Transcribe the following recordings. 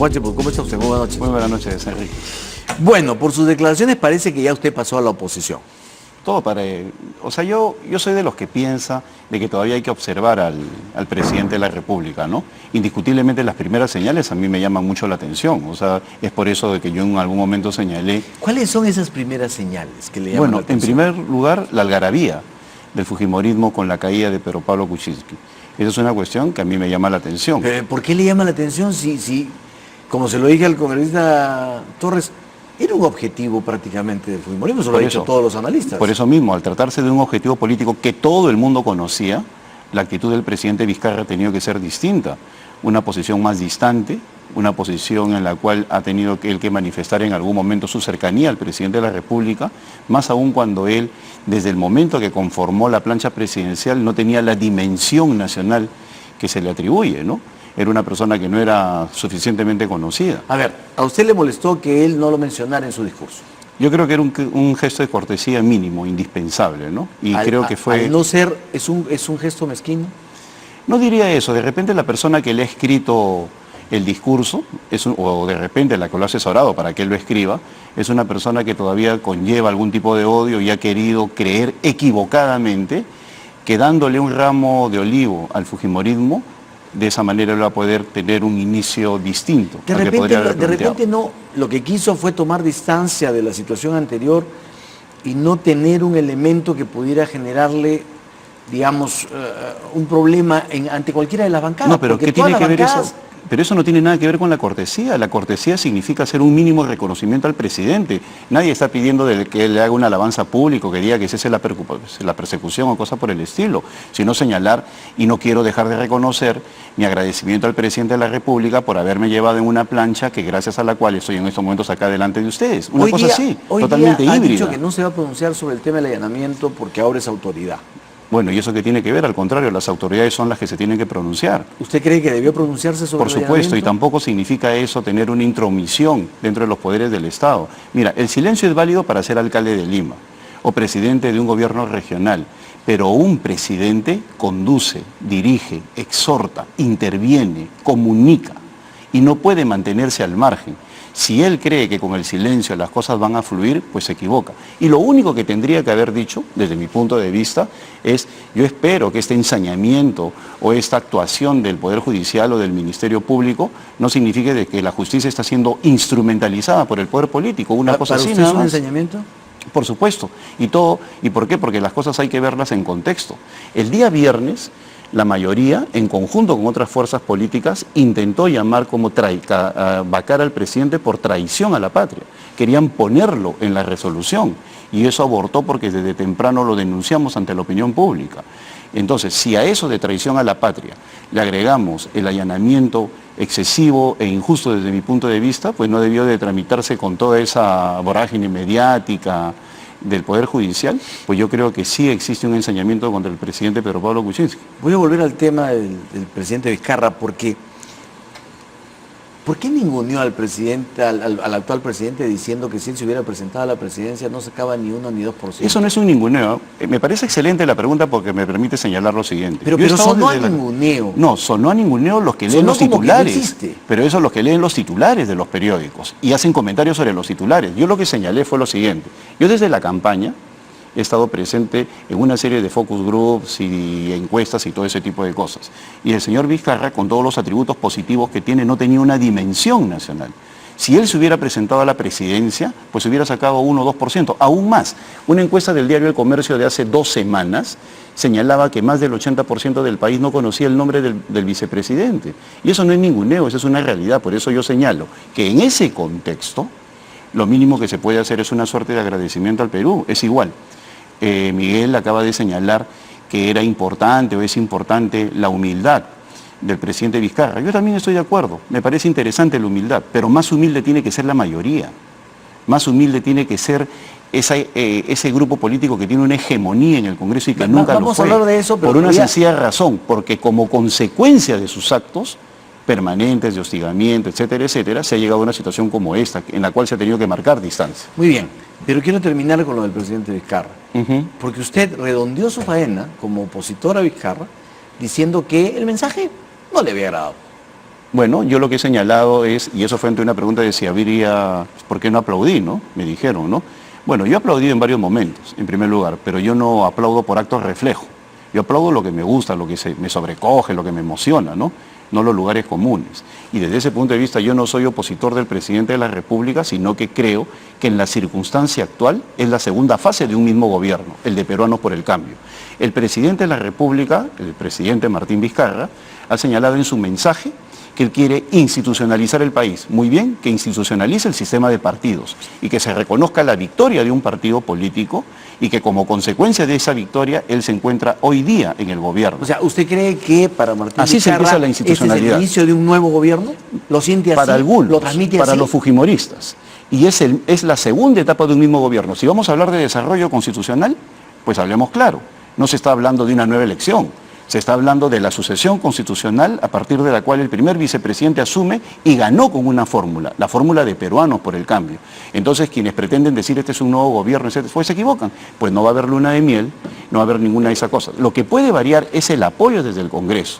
Guache, ¿cómo está usted? Muy buenas noches. Muy buenas noches, Enrique. Bueno, por sus declaraciones parece que ya usted pasó a la oposición. Todo para... O sea, yo soy de los que piensa de que todavía hay que observar al presidente de la República, ¿no? Indiscutiblemente las primeras señales a mí me llaman mucho la atención. O sea, es por eso de que yo en algún momento señalé... ¿Cuáles son esas primeras señales que le llaman la Bueno, en atención? primer lugar, la algarabía del fujimorismo con la caída de Pedro Pablo Kuczynski. Esa es una cuestión que a mí me llama la atención. ¿Por qué le llama la atención si, como se lo dije al congresista Torres, era un objetivo prácticamente del fujimorismo? Eso lo han dicho todos los analistas. Por eso mismo, al tratarse de un objetivo político que todo el mundo conocía, la actitud del presidente Vizcarra ha tenido que ser distinta. Una posición más distante, una posición en la cual ha tenido él que manifestar en algún momento su cercanía al presidente de la República, más aún cuando él, desde el momento que conformó la plancha presidencial, no tenía la dimensión nacional que se le atribuye, ¿no? Era una persona que no era suficientemente conocida. A ver, ¿a usted le molestó que él no lo mencionara en su discurso? Yo creo que era un gesto de cortesía mínimo, indispensable, ¿no? Y creo que fue... Al no ser, ¿es un gesto mezquino? No diría eso, de repente la persona que le ha escrito el discurso, o de repente la que lo ha asesorado para que él lo escriba, es una persona que todavía conlleva algún tipo de odio y ha querido creer equivocadamente que dándole un ramo de olivo al fujimorismo, de esa manera él va a poder tener un inicio distinto. De repente no, lo que quiso fue tomar distancia de la situación anterior y no tener un elemento que pudiera generarle, digamos, un problema ante cualquiera de las bancadas. No, pero ¿qué tiene que ver eso? Pero eso no tiene nada que ver con la cortesía. La cortesía significa hacer un mínimo reconocimiento al presidente. Nadie está pidiendo que él le haga una alabanza pública, que diga que esa es la persecución o cosa por el estilo, sino señalar, y no quiero dejar de reconocer mi agradecimiento al presidente de la República por haberme llevado en una plancha que gracias a la cual estoy en estos momentos acá delante de ustedes. Una cosa así, totalmente híbrida. Ha dicho que no se va a pronunciar sobre el tema del allanamiento porque ahora es autoridad. Bueno, ¿y eso qué tiene que ver? Al contrario, las autoridades son las que se tienen que pronunciar. ¿Usted cree que debió pronunciarse sobre el allanamiento? Por supuesto, y tampoco significa eso tener una intromisión dentro de los poderes del Estado. Mira, el silencio es válido para ser alcalde de Lima o presidente de un gobierno regional, pero un presidente conduce, dirige, exhorta, interviene, comunica y no puede mantenerse al margen. Si él cree que con el silencio las cosas van a fluir, pues se equivoca. Y lo único que tendría que haber dicho, desde mi punto de vista, es: yo espero que este ensañamiento o esta actuación del Poder Judicial o del Ministerio Público no signifique de que la justicia está siendo instrumentalizada por el poder político. Una cosa así, ¿Para usted es un ensañamiento? Por supuesto. ¿Y por qué? Porque las cosas hay que verlas en contexto. El día viernes, la mayoría, en conjunto con otras fuerzas políticas, intentó llamar como vacar al presidente por traición a la patria. Querían ponerlo en la resolución y eso abortó porque desde temprano lo denunciamos ante la opinión pública. Entonces, si a eso de traición a la patria le agregamos el allanamiento excesivo e injusto desde mi punto de vista, pues no debió de tramitarse con toda esa vorágine mediática del Poder Judicial, pues yo creo que sí existe un ensañamiento contra el presidente Pedro Pablo Kuczynski. Voy a volver al tema del presidente Vizcarra, porque ¿por qué ninguneó al presidente, al actual presidente, diciendo que si él se hubiera presentado a la presidencia no sacaba ni 1 ni 2%? Eso no es un ninguneo. Me parece excelente la pregunta porque me permite señalar lo siguiente. Pero sonó a ninguneo. No, sonó a ninguneo los que leen los titulares. Pero eso los que leen los titulares de los periódicos y hacen comentarios sobre los titulares. Yo lo que señalé fue lo siguiente. Yo desde la campaña he estado presente en una serie de focus groups y encuestas y todo ese tipo de cosas. Y el señor Vizcarra, con todos los atributos positivos que tiene, no tenía una dimensión nacional. Si él se hubiera presentado a la presidencia, pues hubiera sacado 1 o 2%. Aún más, una encuesta del diario El Comercio de hace 2 semanas señalaba que más del 80% del país no conocía el nombre del vicepresidente. Y eso no es ninguneo, eso es una realidad. Por eso yo señalo que en ese contexto, lo mínimo que se puede hacer es una suerte de agradecimiento al Perú. Es igual. Miguel acaba de señalar que era importante o es importante la humildad del presidente Vizcarra. Yo también estoy de acuerdo, me parece interesante la humildad, pero más humilde tiene que ser la mayoría. Más humilde tiene que ser ese grupo político que tiene una hegemonía en el Congreso y que nunca lo fue. Vamos a hablar de eso, pero por una sencilla razón, porque como consecuencia de sus actos permanentes de hostigamiento, etcétera, etcétera, se ha llegado a una situación como esta, en la cual se ha tenido que marcar distancia. Muy bien, pero quiero terminar con lo del presidente Vizcarra, porque usted redondeó su faena como opositor a Vizcarra, diciendo que el mensaje no le había agradado. Bueno, yo lo que he señalado es, y eso fue ante una pregunta de si habría, ¿por qué no aplaudí, no? Me dijeron, ¿no? Bueno, yo he aplaudido en varios momentos, en primer lugar, pero yo no aplaudo por actos reflejo. Yo aplaudo lo que me gusta, lo que me sobrecoge, lo que me emociona, ¿no? No los lugares comunes. Y desde ese punto de vista yo no soy opositor del presidente de la República, sino que creo que en la circunstancia actual es la segunda fase de un mismo gobierno, el de Peruanos por el Cambio. El presidente de la República, el presidente Martín Vizcarra, ha señalado en su mensaje que él quiere institucionalizar el país. Muy bien, que institucionalice el sistema de partidos y que se reconozca la victoria de un partido político y que como consecuencia de esa victoria él se encuentra hoy día en el gobierno. O sea, ¿usted cree que para Martín así Vizcarra se empieza la institucionalidad? ¿Este es el inicio de un nuevo gobierno? ¿Lo siente así? Para algunos, ¿lo transmite para así? los fujimoristas. Y es la segunda etapa de un mismo gobierno. Si vamos a hablar de desarrollo constitucional, pues hablemos claro. No se está hablando de una nueva elección. Se está hablando de la sucesión constitucional a partir de la cual el primer vicepresidente asume y ganó con una fórmula, la fórmula de Peruanos por el Cambio. Entonces, quienes pretenden decir este es un nuevo gobierno, etcétera, pues se equivocan. Pues no va a haber luna de miel, no va a haber ninguna de esas cosas. Lo que puede variar es el apoyo desde el Congreso,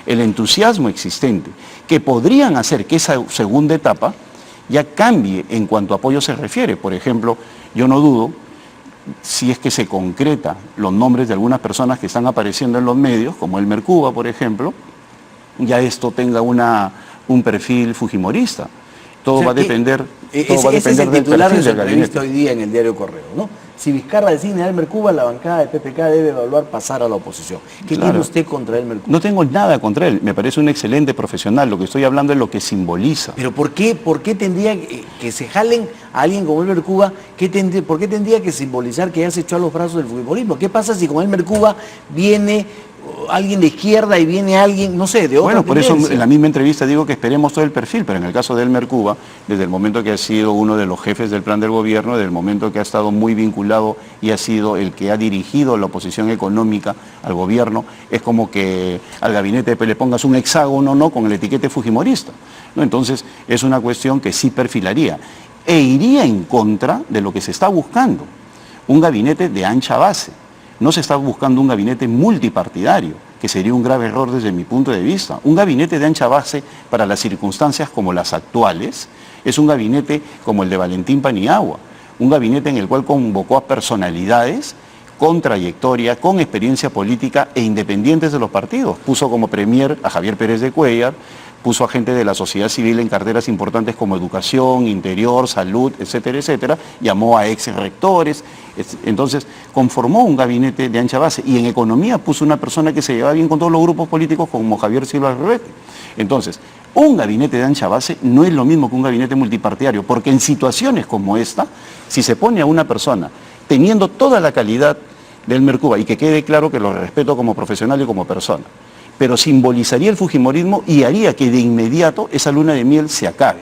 el entusiasmo existente, que podrían hacer que esa segunda etapa ya cambie en cuanto a apoyo se refiere. Por ejemplo, yo no dudo, si es que se concreta los nombres de algunas personas que están apareciendo en los medios, como Elmer Cuba, por ejemplo, ya esto tenga un perfil fujimorista. Todo va a depender, ese es el titular de su entrevista hoy día en el diario Correo, ¿no? Si Vizcarra designa a Elmer Cuba, la bancada de PPK debe evaluar pasar a la oposición. ¿Qué tiene usted contra Elmer Cuba? No tengo nada contra él, me parece un excelente profesional, lo que estoy hablando es lo que simboliza. Pero ¿por qué tendría que se jalen a alguien como Elmer Cuba? ¿Por qué tendría que simbolizar que ya se echó a los brazos del futbolismo? ¿Qué pasa si con Elmer Cuba viene alguien de izquierda y viene alguien, no sé, de otra Bueno, por tendencia? eso en la misma entrevista digo que esperemos todo el perfil, pero en el caso de Elmer Cuba, desde el momento que ha sido uno de los jefes del plan del gobierno, desde el momento que ha estado muy vinculado y ha sido el que ha dirigido la oposición económica al gobierno, es como que al gabinete le pongas un hexágono, ¿no?, con el etiquete fujimorista, ¿no? Entonces es una cuestión que sí perfilaría e iría en contra de lo que se está buscando, un gabinete de ancha base. No se está buscando un gabinete multipartidario, que sería un grave error desde mi punto de vista. Un gabinete de ancha base para las circunstancias como las actuales es un gabinete como el de Valentín Paniagua, un gabinete en el cual convocó a personalidades con trayectoria, con experiencia política e independientes de los partidos. Puso como premier a Javier Pérez de Cuéllar, puso a gente de la sociedad civil en carteras importantes como educación, interior, salud, etcétera, etcétera, llamó a ex rectores, entonces conformó un gabinete de ancha base y en economía puso una persona que se llevaba bien con todos los grupos políticos como Javier Silva Rebete. Entonces, un gabinete de ancha base no es lo mismo que un gabinete multipartidario, porque en situaciones como esta, si se pone a una persona teniendo toda la calidad de Elmer Cuba, y que quede claro que lo respeto como profesional y como persona, pero simbolizaría el fujimorismo y haría que de inmediato esa luna de miel se acabe.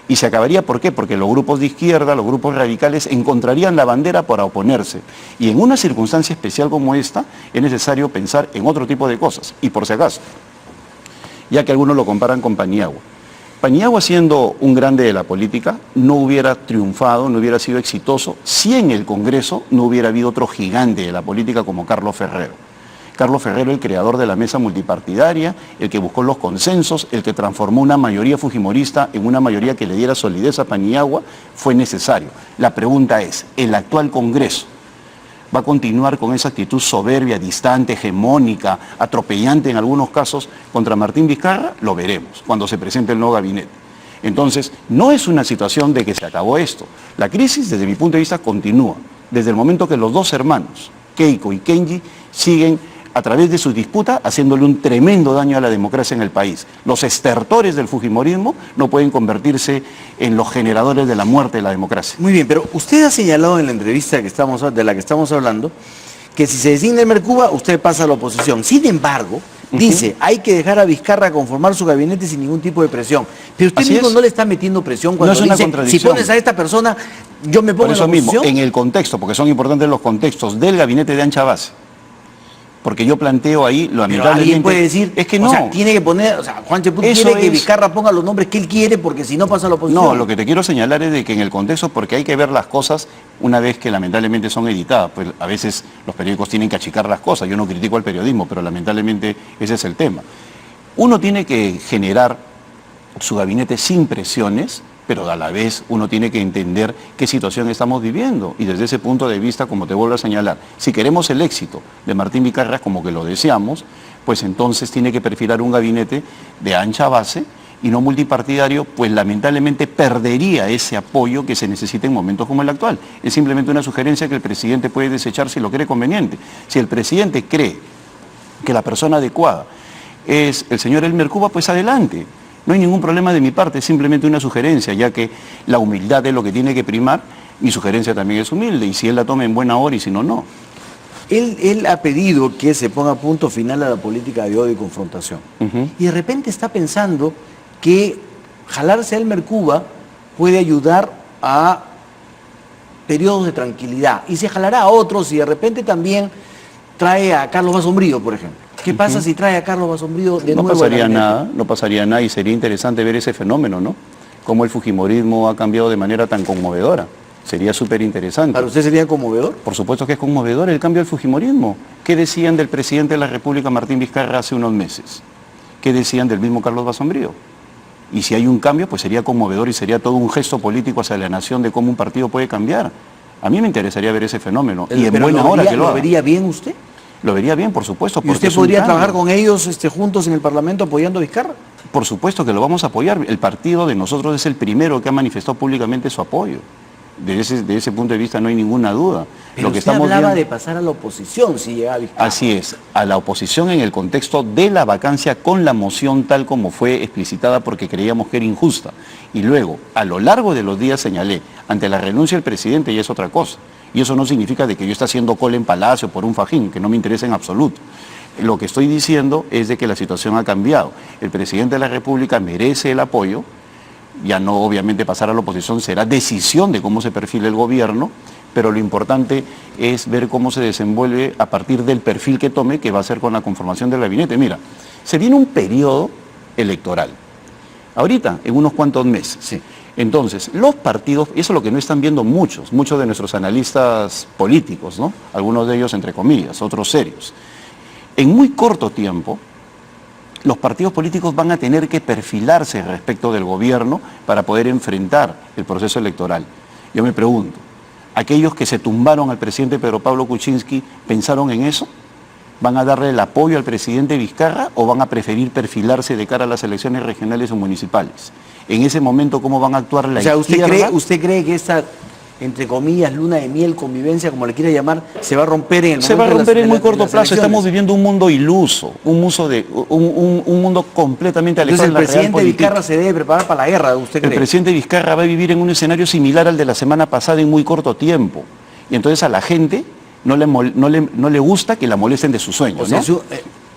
Y se acabaría, ¿por qué? Porque los grupos de izquierda, los grupos radicales encontrarían la bandera para oponerse. Y en una circunstancia especial como esta, es necesario pensar en otro tipo de cosas. Y por si acaso, ya que algunos lo comparan con Paniagua. Paniagua, siendo un grande de la política, no hubiera triunfado, no hubiera sido exitoso si en el Congreso no hubiera habido otro gigante de la política como Carlos Ferrero. Carlos Ferrero, el creador de la mesa multipartidaria, el que buscó los consensos, el que transformó una mayoría fujimorista en una mayoría que le diera solidez a Paniagua, fue necesario. La pregunta es, ¿el actual Congreso va a continuar con esa actitud soberbia, distante, hegemónica, atropellante en algunos casos contra Martín Vizcarra? Lo veremos cuando se presente el nuevo gabinete. Entonces, no es una situación de que se acabó esto. La crisis, desde mi punto de vista, continúa. Desde el momento que los dos hermanos, Keiko y Kenji, siguen a través de su disputa haciéndole un tremendo daño a la democracia en el país. Los estertores del fujimorismo no pueden convertirse en los generadores de la muerte de la democracia. Muy bien, pero usted ha señalado en la entrevista de la que estamos hablando que si se designa Elmer Cuba, usted pasa a la oposición. Sin embargo, dice, hay que dejar a Vizcarra conformar su gabinete sin ningún tipo de presión. Pero usted mismo no le está metiendo presión cuando dice, si pones a esta persona, yo me pongo en la oposición. Mismo, en el contexto, porque son importantes los contextos del gabinete de ancha base. Porque yo planteo ahí, lo lamentablemente... Alguien puede decir, es que no. O sea, tiene que poner, o sea, Juan Cheput quiere que Vizcarra ponga los nombres que él quiere porque si no pasa a la oposición. No, lo que te quiero señalar es de que en el contexto, porque hay que ver las cosas una vez que lamentablemente son editadas, pues a veces los periódicos tienen que achicar las cosas, yo no critico al periodismo, pero lamentablemente ese es el tema. Uno tiene que generar su gabinete sin presiones, pero a la vez uno tiene que entender qué situación estamos viviendo. Y desde ese punto de vista, como te vuelvo a señalar, si queremos el éxito de Martín Vizcarra, como que lo deseamos, pues entonces tiene que perfilar un gabinete de ancha base y no multipartidario, pues lamentablemente perdería ese apoyo que se necesita en momentos como el actual. Es simplemente una sugerencia que el presidente puede desechar si lo cree conveniente. Si el presidente cree que la persona adecuada es el señor Elmer Cuba, pues adelante. No hay ningún problema de mi parte, es simplemente una sugerencia, ya que la humildad es lo que tiene que primar. Mi sugerencia también es humilde, y si él la toma en buena hora y si no, no. Él ha pedido que se ponga punto final a la política de odio y confrontación. Y de repente está pensando que jalarse a Elmer Cuba puede ayudar a periodos de tranquilidad. Y se jalará a otros y de repente también trae a Carlos Basombrío, por ejemplo. ¿Qué pasa si trae a Carlos Basombrío de nuevo? No pasaría nada y sería interesante ver ese fenómeno, ¿no? Cómo el fujimorismo ha cambiado de manera tan conmovedora. Sería súper interesante. ¿Para usted sería conmovedor? Por supuesto que es conmovedor el cambio del fujimorismo. ¿Qué decían del presidente de la República, Martín Vizcarra, hace unos meses? ¿Qué decían del mismo Carlos Basombrío? Y si hay un cambio, pues sería conmovedor y sería todo un gesto político hacia la nación de cómo un partido puede cambiar. A mí me interesaría ver ese fenómeno. Y en buena hora que lo haga. ¿Lo vería bien usted? Lo vería bien, por supuesto. ¿Y usted podría trabajar con ellos juntos en el Parlamento apoyando a Vizcarra? Por supuesto que lo vamos a apoyar. El partido de nosotros es el primero que ha manifestado públicamente su apoyo. De ese punto de vista no hay ninguna duda. Pero usted hablaba de pasar a la oposición si llegaba Vizcarra. Así es, a la oposición en el contexto de la vacancia con la moción tal como fue explicitada porque creíamos que era injusta. Y luego, a lo largo de los días señalé, ante la renuncia del presidente ya es otra cosa. Y eso no significa de que yo esté haciendo cola en Palacio por un fajín, que no me interesa en absoluto. Lo que estoy diciendo es de que la situación ha cambiado. El presidente de la República merece el apoyo. Ya no obviamente pasar a la oposición será decisión de cómo se perfila el gobierno, pero lo importante es ver cómo se desenvuelve a partir del perfil que tome, que va a ser con la conformación del gabinete. Mira, se viene un periodo electoral, ahorita, en unos cuantos meses. Sí. Entonces, los partidos, eso es lo que no están viendo muchos de nuestros analistas políticos, ¿no? Algunos de ellos entre comillas, otros serios. En muy corto tiempo, los partidos políticos van a tener que perfilarse respecto del gobierno para poder enfrentar el proceso electoral. Yo me pregunto, ¿aquellos que se tumbaron al presidente Pedro Pablo Kuczynski pensaron en eso? ¿Van a darle el apoyo al presidente Vizcarra o van a preferir perfilarse de cara a las elecciones regionales o municipales? En ese momento, ¿cómo van a actuar la izquierda? ¿Usted cree que esta, entre comillas, luna de miel, convivencia, como le quiera llamar, se va a romper en el momento? Se va a romper en muy corto plazo. Estamos viviendo un mundo iluso, un mundo completamente alejado de la realidad política. Entonces el presidente Vizcarra se debe preparar para la guerra, ¿usted cree? El presidente Vizcarra va a vivir en un escenario similar al de la semana pasada en muy corto tiempo. Y entonces a la gente no le gusta que la molesten de sus sueños, ¿no?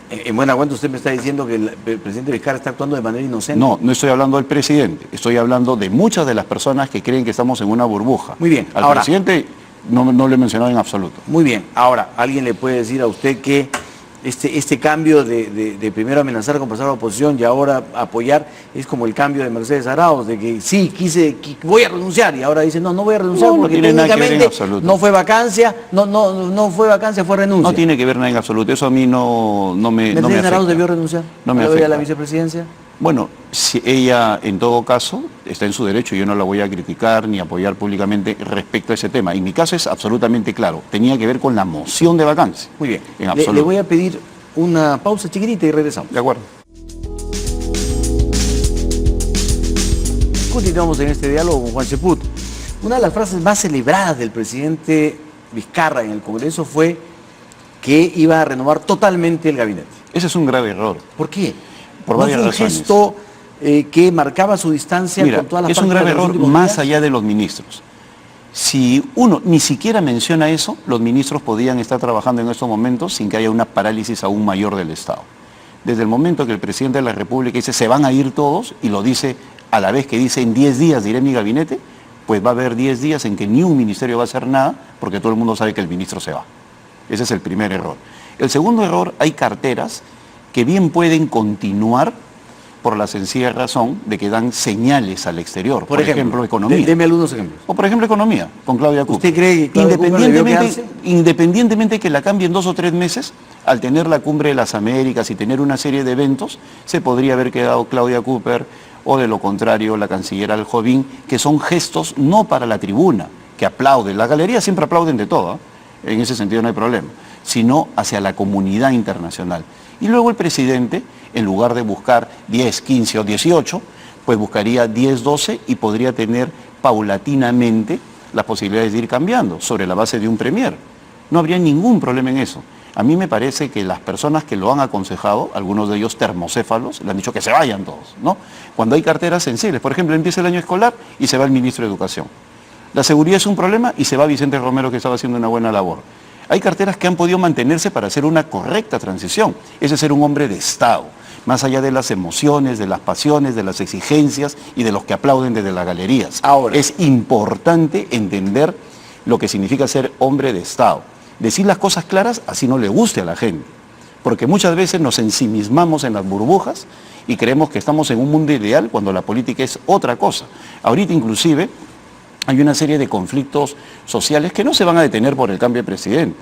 En buena cuenta usted me está diciendo que el presidente Vizcarra está actuando de manera inocente. No, no estoy hablando del presidente, estoy hablando de muchas de las personas que creen que estamos en una burbuja. Muy bien. Al presidente no le he mencionado en absoluto. Muy bien. Ahora, ¿alguien le puede decir a usted que este cambio de primero amenazar con pasar a la oposición y ahora apoyar es como el cambio de Mercedes Arauz, de que sí, voy a renunciar y ahora dice no voy a renunciar porque técnicamente no fue vacancia, no fue vacancia, fue renuncia? No tiene que ver nada en absoluto, eso a mí no me afecta. ¿Mercedes Arauz debió renunciar? No me afecta. ¿A la vicepresidencia? Bueno, si ella en todo caso está en su derecho, yo no la voy a criticar ni apoyar públicamente respecto a ese tema. En mi caso es absolutamente claro, tenía que ver con la moción de vacancia. Muy bien, en absoluto. Le voy a pedir una pausa chiquitita y regresamos. De acuerdo. Continuamos en este diálogo con Juan Cheput. Una de las frases más celebradas del presidente Vizcarra en el Congreso fue que iba a renovar totalmente el gabinete. Ese es un grave error. ¿Por qué? Por varias razones. ¿No fue un gesto que marcaba su distancia con todas las es un grave error más allá de los ministros. Si uno ni siquiera menciona eso, los ministros podían estar trabajando en estos momentos sin que haya una parálisis aún mayor del Estado. Desde el momento que el presidente de la República dice se van a ir todos y lo dice a la vez que dice en 10 días diré mi gabinete, pues va a haber 10 días en que ni un ministerio va a hacer nada porque todo el mundo sabe que el ministro se va. Ese es el primer error. El segundo error, hay carteras que bien pueden continuar por la sencilla razón de que dan señales al exterior. Por ejemplo, economía. Deme algunos ejemplos. O por ejemplo, economía, con Claudia Cooper. ¿Usted cree que Claudia Cooper debió quedarse? Independientemente que la cambien 2 o 3 meses, al tener la Cumbre de las Américas y tener una serie de eventos, se podría haber quedado Claudia Cooper o de lo contrario la canciller Al-Jovín, que son gestos no para la tribuna, que aplauden. Las galerías siempre aplauden de todo, ¿eh? En ese sentido no hay problema, sino hacia la comunidad internacional. Y luego el presidente, en lugar de buscar 10, 15 o 18, pues buscaría 10, 12 y podría tener paulatinamente las posibilidades de ir cambiando sobre la base de un premier. No habría ningún problema en eso. A mí me parece que las personas que lo han aconsejado, algunos de ellos termocéfalos, le han dicho que se vayan todos, ¿no? Cuando hay carteras sensibles, por ejemplo, empieza el año escolar y se va el ministro de Educación. La seguridad es un problema y se va Vicente Romero, que estaba haciendo una buena labor. Hay carteras que han podido mantenerse para hacer una correcta transición. Ese es ser un hombre de Estado, más allá de las emociones, de las pasiones, de las exigencias y de los que aplauden desde las galerías. Ahora, es importante entender lo que significa ser hombre de Estado. Decir las cosas claras, así no le guste a la gente. Porque muchas veces nos ensimismamos en las burbujas y creemos que estamos en un mundo ideal cuando la política es otra cosa. Ahorita inclusive hay una serie de conflictos sociales que no se van a detener por el cambio de presidente,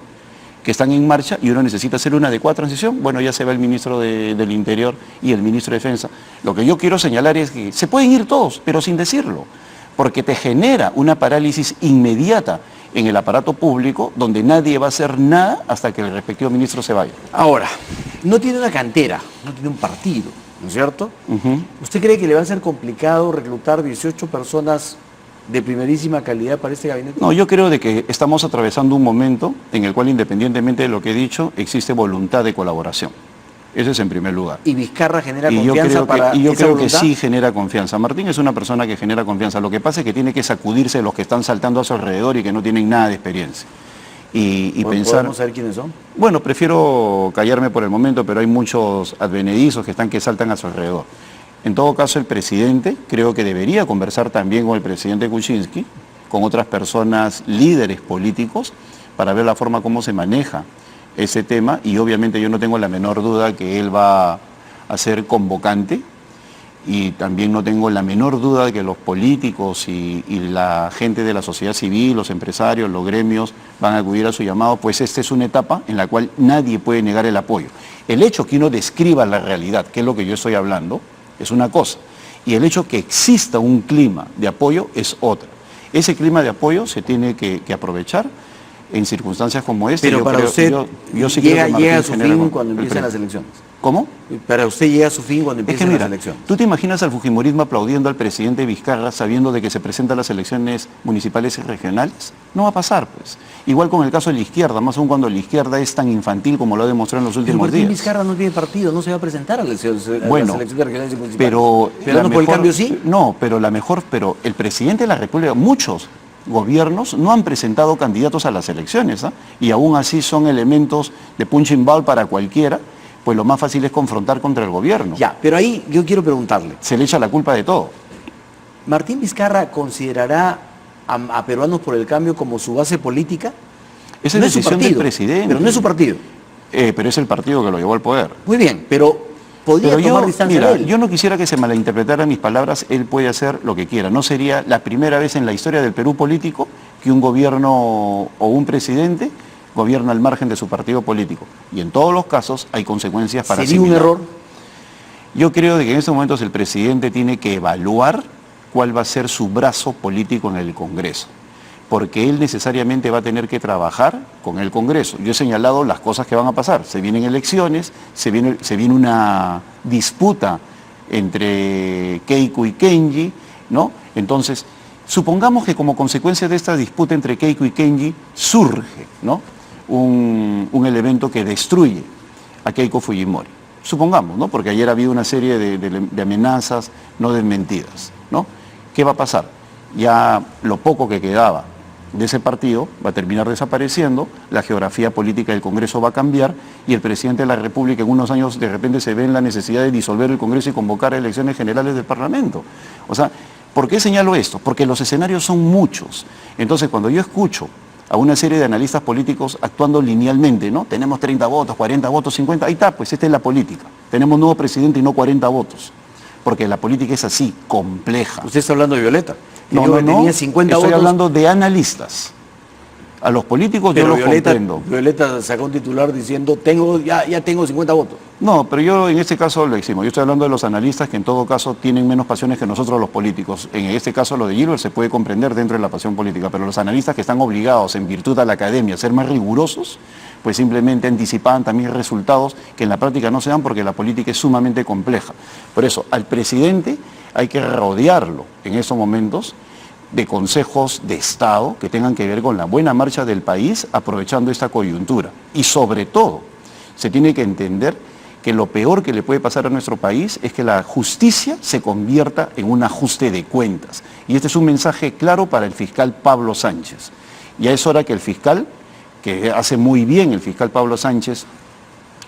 que están en marcha y uno necesita hacer una adecuada transición. Bueno, ya se va el ministro del Interior y el ministro de Defensa. Lo que yo quiero señalar es que se pueden ir todos, pero sin decirlo, porque te genera una parálisis inmediata en el aparato público donde nadie va a hacer nada hasta que el respectivo ministro se vaya. Ahora, no tiene una cantera, no tiene un partido, ¿no es cierto? ¿Usted cree que le va a ser complicado reclutar 18 personas de primerísima calidad para este gabinete? No, yo creo de que estamos atravesando un momento en el cual, independientemente de lo que he dicho, existe voluntad de colaboración. Ese es en primer lugar. ¿Y Vizcarra genera confianza para esa voluntad? Y yo creo que sí genera confianza. Martín es una persona que genera confianza. Lo que pasa es que tiene que sacudirse de los que están saltando a su alrededor y que no tienen nada de experiencia. Y pensar... ¿Podemos saber quiénes son? Bueno, prefiero callarme por el momento, pero hay muchos advenedizos que saltan a su alrededor. En todo caso, el presidente creo que debería conversar también con el presidente Kuczynski, con otras personas líderes políticos, para ver la forma como se maneja ese tema, y obviamente yo no tengo la menor duda que él va a ser convocante, y también no tengo la menor duda de que los políticos y la gente de la sociedad civil, los empresarios, los gremios van a acudir a su llamado, pues esta es una etapa en la cual nadie puede negar el apoyo. El hecho que uno describa la realidad, que es lo que yo estoy hablando, es una cosa, y el hecho que exista un clima de apoyo es otra. Ese clima de apoyo se tiene que aprovechar en circunstancias como esta. Pero para usted yo sí llega a su fin cuando empiezan las elecciones. ¿Cómo? Para usted llega a su fin cuando empiezan las elecciones. ¿Tú te imaginas al fujimorismo aplaudiendo al presidente Vizcarra sabiendo de que se presentan las elecciones municipales y regionales? No va a pasar, pues. Igual con el caso de la izquierda, más aún cuando la izquierda es tan infantil como lo ha demostrado en los últimos días. Vizcarra no tiene partido, no se va a presentar a las elecciones regionales y municipales. Pero por el cambio sí. No, pero el presidente de la República, muchos gobiernos no han presentado candidatos a las elecciones, ¿eh? Y aún así son elementos de punching ball para cualquiera, pues lo más fácil es confrontar contra el gobierno. Ya, pero ahí yo quiero preguntarle. Se le echa la culpa de todo. ¿Martín Vizcarra considerará a Peruanos por el Cambio como su base política? Esa es no decisión del presidente. Pero no es su partido. Pero es el partido que lo llevó al poder. Muy bien, pero podría tomar distancia de él. Yo no quisiera que se malinterpretaran mis palabras. Él puede hacer lo que quiera. No sería la primera vez en la historia del Perú político que un gobierno o un presidente gobierna al margen de su partido político. Y en todos los casos hay consecuencias para ¿Sería un error? Yo creo que en estos momentos el presidente tiene que evaluar cuál va a ser su brazo político en el Congreso, porque él necesariamente va a tener que trabajar con el Congreso. Yo he señalado las cosas que van a pasar. Se vienen elecciones, se viene una disputa entre Keiko y Kenji, ¿no? Entonces, supongamos que como consecuencia de esta disputa entre Keiko y Kenji surge, ¿no?, un elemento que destruye a Keiko Fujimori. Supongamos, ¿no?, porque ayer ha habido una serie de amenazas no desmentidas, ¿no? ¿Qué va a pasar? Ya lo poco que quedaba de ese partido va a terminar desapareciendo, la geografía política del Congreso va a cambiar y el presidente de la República en unos años de repente se ve en la necesidad de disolver el Congreso y convocar elecciones generales del Parlamento. O sea, ¿por qué señalo esto? Porque los escenarios son muchos. Entonces, cuando yo escucho a una serie de analistas políticos actuando linealmente, ¿no? Tenemos 30 votos, 40 votos, 50, ahí está, pues esta es la política. Tenemos nuevo presidente y no 40 votos. Porque la política es así, compleja. Usted está hablando de Violeta. No, tenía 50 estoy votos. Hablando de analistas. A los políticos pero yo los comprendo. Violeta sacó un titular diciendo, ya tengo 50 votos. No, pero yo en este caso lo decimos. Yo estoy hablando de los analistas que en todo caso tienen menos pasiones que nosotros los políticos. En este caso lo de Gilbert se puede comprender dentro de la pasión política, pero los analistas que están obligados en virtud a la academia a ser más rigurosos, pues simplemente anticipaban también resultados que en la práctica no se dan porque la política es sumamente compleja. Por eso, al presidente hay que rodearlo en estos momentos de consejos de Estado que tengan que ver con la buena marcha del país aprovechando esta coyuntura. Y sobre todo, se tiene que entender que lo peor que le puede pasar a nuestro país es que la justicia se convierta en un ajuste de cuentas. Y este es un mensaje claro para el fiscal Pablo Sánchez. Ya es hora que el fiscal, que hace muy bien el fiscal Pablo Sánchez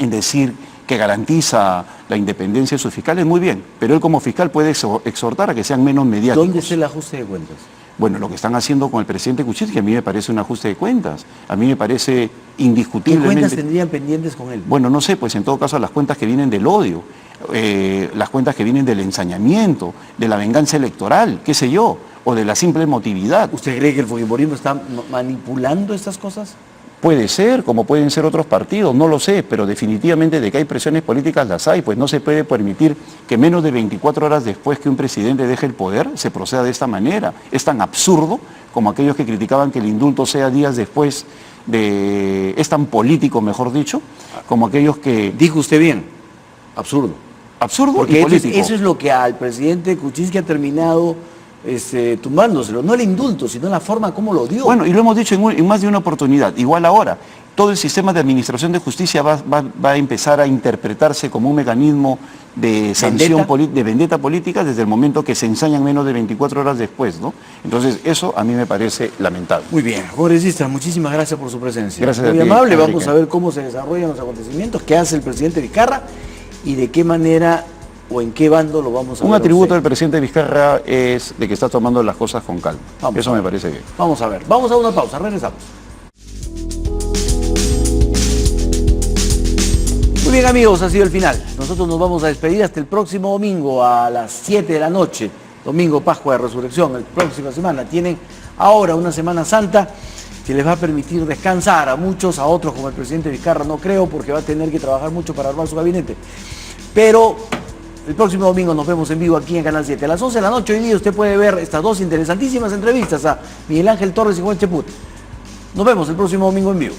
en decir que garantiza la independencia de sus fiscales, muy bien, pero él como fiscal puede exhortar a que sean menos mediáticos. ¿Dónde está el ajuste de cuentas? Bueno, lo que están haciendo con el presidente Kuczynski a mí me parece un ajuste de cuentas, a mí me parece indiscutiblemente... ¿Qué cuentas tendrían pendientes con él? Bueno, no sé, pues en todo caso las cuentas que vienen del odio, las cuentas que vienen del ensañamiento, de la venganza electoral, qué sé yo, o de la simple emotividad. ¿Usted cree que el fujimorismo está manipulando estas cosas? Puede ser, como pueden ser otros partidos, no lo sé, pero definitivamente de que hay presiones políticas las hay, pues no se puede permitir que menos de 24 horas después que un presidente deje el poder se proceda de esta manera. Es tan absurdo como aquellos que criticaban que el indulto sea días después de... Es tan político, mejor dicho, como aquellos que... Dijo usted bien, absurdo. Absurdo porque y político. Eso es lo que al presidente Kuczynski ha terminado... tumbándoselo, no el indulto, sino la forma como lo dio. Bueno, y lo hemos dicho en más de una oportunidad. Igual ahora, todo el sistema de administración de justicia va a empezar a interpretarse como un mecanismo de sanción, de vendetta política desde el momento que se ensañan menos de 24 horas después, ¿no? Entonces, eso a mí me parece lamentable. Muy bien, congresista, muchísimas gracias por su presencia. Gracias Muy a ti, amable, Enrique. vamos a ver cómo se desarrollan los acontecimientos, qué hace el presidente Vizcarra y de qué manera o en qué bando lo vamos a ver. Un atributo del presidente Vizcarra es de que está tomando las cosas con calma. Eso me parece bien. Vamos a ver. Vamos a una pausa. Regresamos. Muy bien, amigos, ha sido el final. Nosotros nos vamos a despedir hasta el próximo domingo a las 7 de la noche. Domingo, Pascua de Resurrección. La próxima semana tienen ahora una Semana Santa que les va a permitir descansar a muchos, a otros como el presidente Vizcarra no creo, porque va a tener que trabajar mucho para armar su gabinete. Pero el próximo domingo nos vemos en vivo aquí en Canal 7. A las 11 de la noche hoy día usted puede ver estas dos interesantísimas entrevistas a Miguel Ángel Torres y Juan Cheput. Nos vemos el próximo domingo en vivo.